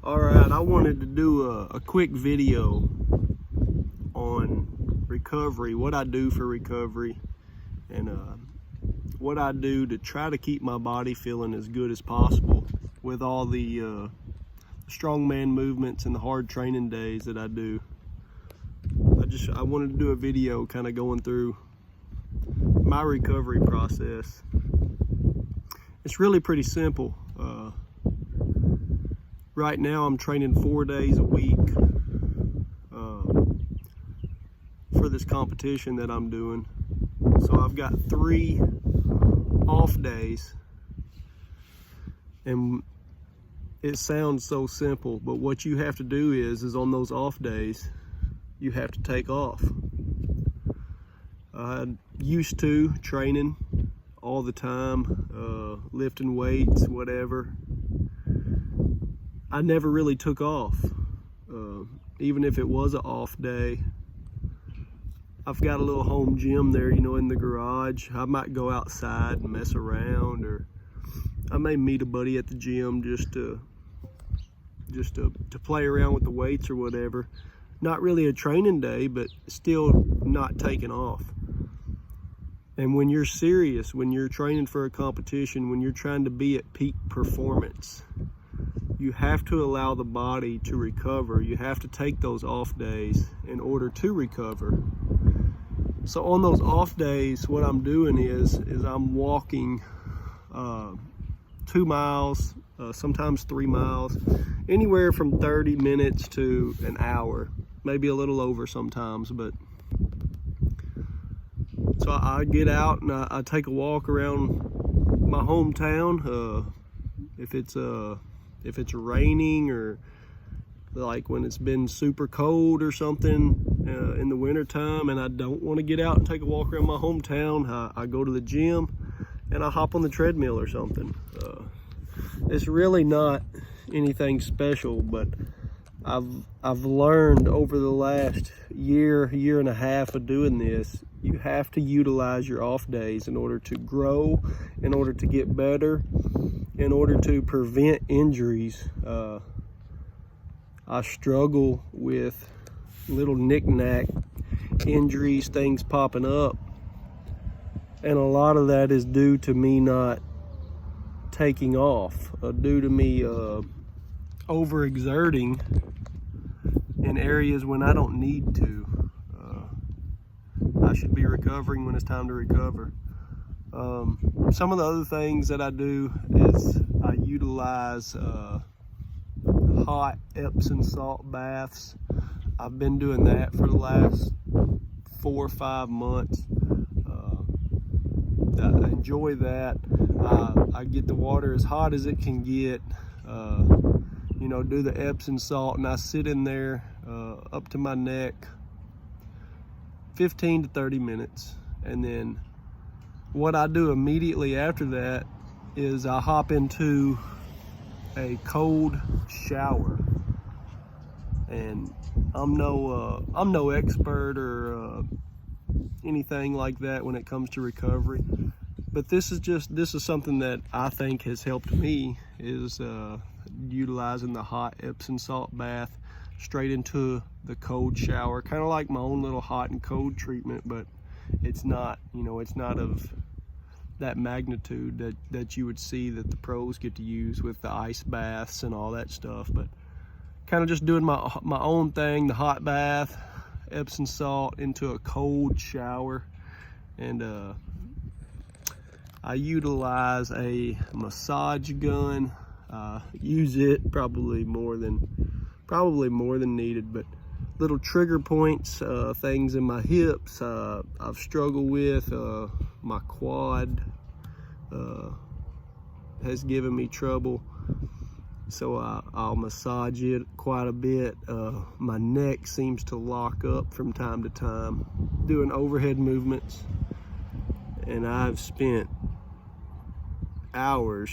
Alright, I wanted to do a quick video on recovery, what I do for recovery, and what I do to try to keep my body feeling as good as possible with all the strongman movements and the hard training days that I do. I wanted to do a video kind of going through my recovery process. It's really pretty simple. Right now I'm training 4 days a week for this competition that I'm doing. So I've got 3 off days, and it sounds so simple, but what you have to do is on those off days, you have to take off. I'm used to training all the time, lifting weights, whatever. I never really took off. Even if it was an off day, I've got a little home gym there, in the garage. I might go outside and mess around, or I may meet a buddy at the gym just to play around with the weights or whatever. Not really a training day, but still not taking off. And when you're serious, when you're training for a competition, when you're trying to be at peak performance, you have to allow the body to recover. You have to take those off days in order to recover. So on those off days, what I'm doing is I'm walking 2 miles, sometimes 3 miles, anywhere from 30 minutes to an hour, maybe a little over sometimes. But so I get out and I take a walk around my hometown. If it's raining, or like when it's been super cold or something in the winter time, and I don't want to get out and take a walk around my hometown, I go to the gym and I hop on the treadmill or something. It's really not anything special, but I've learned over the last year and a half of doing this, you have to utilize your off days in order to grow, in order to get better, in order to prevent injuries. I struggle with little knick-knack injuries, things popping up, and a lot of that is due to me not taking off, due to me overexerting in areas when I don't need to. I should be recovering when it's time to recover. Some of the other things that I do is I utilize hot Epsom salt baths. I've been doing that for the last 4 or 5 months. I enjoy that. I get the water as hot as it can get, do the Epsom salt, and I sit in there up to my neck 15 to 30 minutes. And then what I do immediately after that is I hop into a cold shower. And I'm no expert or anything like that when it comes to recovery, but this is something that I think has helped me, is utilizing the hot Epsom salt bath straight into the cold shower, kind of like my own little hot and cold treatment, but it's not, it's not of that magnitude that you would see that the pros get to use with the ice baths and all that stuff. But kind of just doing my own thing, the hot bath, Epsom salt into a cold shower. And I utilize a massage gun. Use it probably more than needed, but little trigger points, things in my hips I've struggled with. My quad has given me trouble, so I'll massage it quite a bit. My neck seems to lock up from time to time doing overhead movements, and I've spent hours,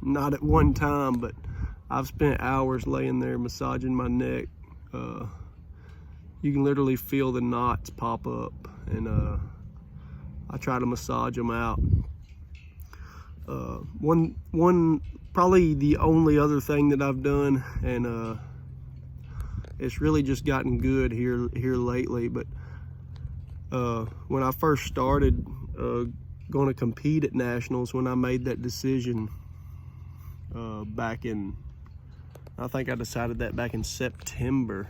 not at one time, but I've spent hours laying there massaging my neck. You can literally feel the knots pop up, and I try to massage them out. One probably the only other thing that I've done, and it's really just gotten good here lately, but when I first started going to compete at nationals, when I made that decision back in, I think I decided that back in September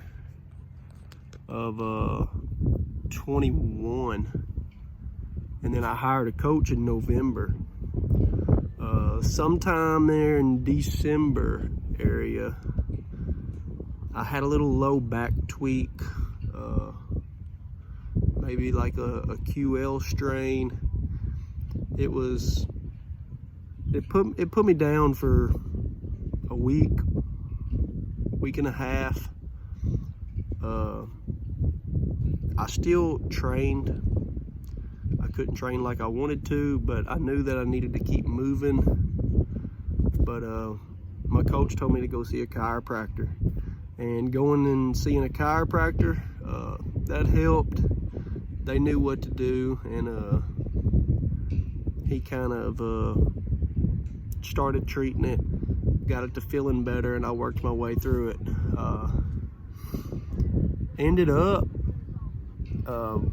of 21, and then I hired a coach in November. Sometime there in December area, I had a little low back tweak, maybe like a QL strain. It put me down for a week and a half. I still trained. I couldn't train like I wanted to, but I knew that I needed to keep moving. But my coach told me to go see a chiropractor, and going and seeing a chiropractor, that helped. They knew what to do, and he kind of started treating it, got it to feeling better, and I worked my way through it. Ended up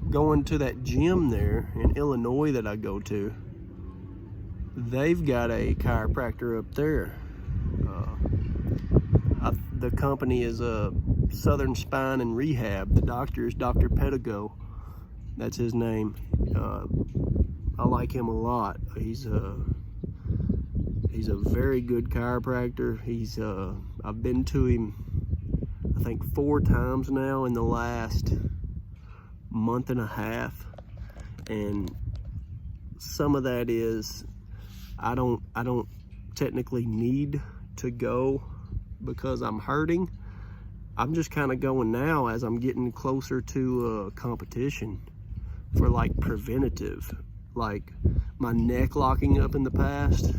going to that gym there in Illinois that I go to. They've got a chiropractor up there. The company is Southern Spine and Rehab. The doctor is Dr. Pedigo. That's his name. I like him a lot. He's a very good chiropractor. I've been to him, I think 4 times now in the last month and a half, and some of that is I don't technically need to go because I'm hurting. I'm just kind of going now as I'm getting closer to competition for like preventative, like my neck locking up in the past.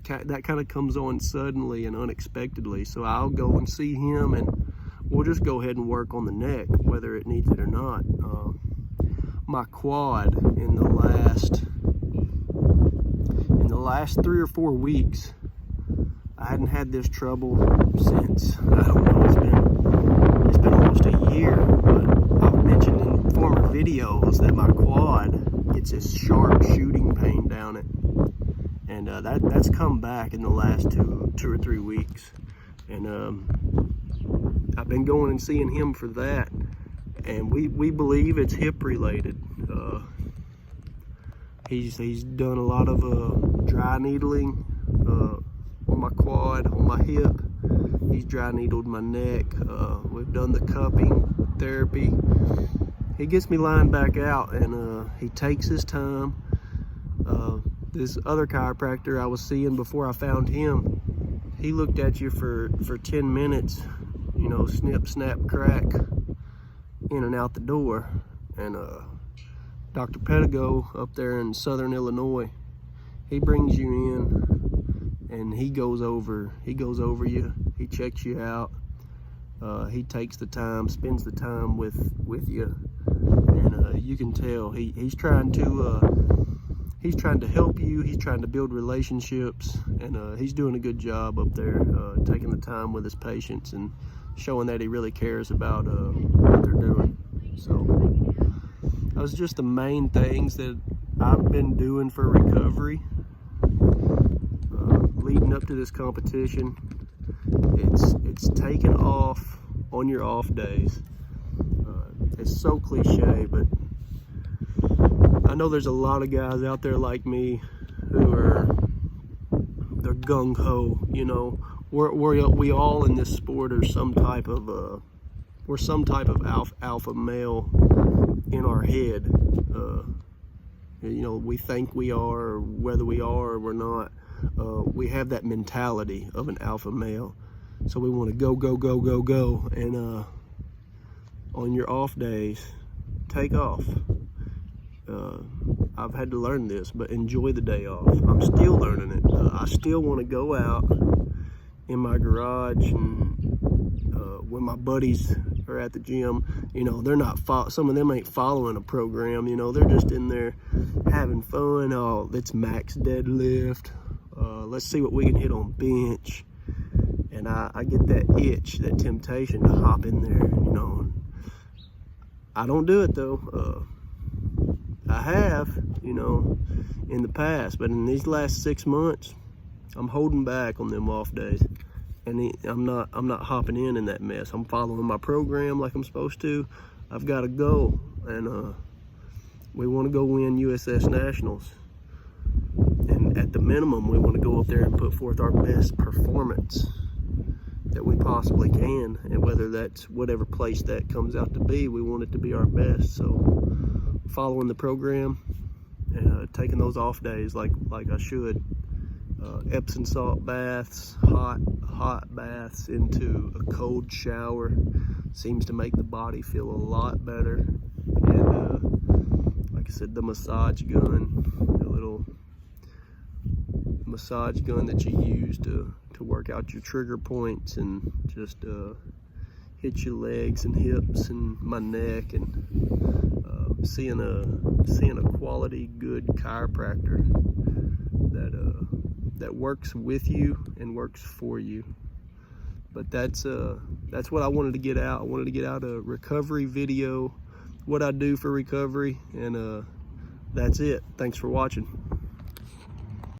That kind of comes on suddenly and unexpectedly, so I'll go and see him and we'll just go ahead and work on the neck whether it needs it or not. My quad in the last 3 or 4 weeks, I hadn't had this trouble since, I don't know, it's been almost a year, but I've mentioned in former videos that my quad gets this sharp shooting pain down it, and that's come back in the last 2 or 3 weeks, and I've been going and seeing him for that, and we believe it's hip related. He's done a lot of dry needling on my quad, on my hip. He's dry needled my neck. We've done the cupping therapy. He gets me lined back out, and he takes his time. This other chiropractor I was seeing before I found him, he looked at you for 10 minutes, you know, snip, snap, crack, in and out the door. And Dr. Pedigo up there in Southern Illinois, he brings you in and he goes over you. He checks you out. He takes the time, spends the time with you, and you can tell he's trying to help you. He's trying to build relationships, and he's doing a good job up there, taking the time with his patients and showing that he really cares about what they're doing. So those are just the main things that I've been doing for recovery leading up to this competition. It's taken off on your off days. It's so cliche, but I know there's a lot of guys out there like me who they're gung-ho, you know. We all in this sport are some type of alpha male in our head. You know, we think we are, or whether we are or we're not. We have that mentality of an alpha male, so we want to go, and on your off days, take off. I've had to learn this, but enjoy the day off. I'm still learning it. I still want to go out in my garage, and when my buddies are at the gym, you know, they're not some of them ain't following a program, you know, they're just in there having fun. Oh, it's max deadlift, let's see what we can hit on bench. And I get that itch, that temptation to hop in there, you know. I don't do it though. I have, you know, in the past, but in these last 6 months, I'm holding back on them off days, and I'm not hopping in that mess. I'm following my program like I'm supposed to. I've got a goal, and we want to go win USS Nationals, and at the minimum, we want to go up there and put forth our best performance that we possibly can, and whether that's whatever place that comes out to be, we want it to be our best. So following the program and taking those off days like I should. Epsom salt baths, hot baths into a cold shower seems to make the body feel a lot better. And like I said, the massage gun, the little massage gun that you use to work out your trigger points and just hit your legs and hips and my neck, and seeing a quality good chiropractor that works with you and works for you. But that's what I wanted to get out. I wanted to get out a recovery video, what I do for recovery, and that's it. Thanks for watching.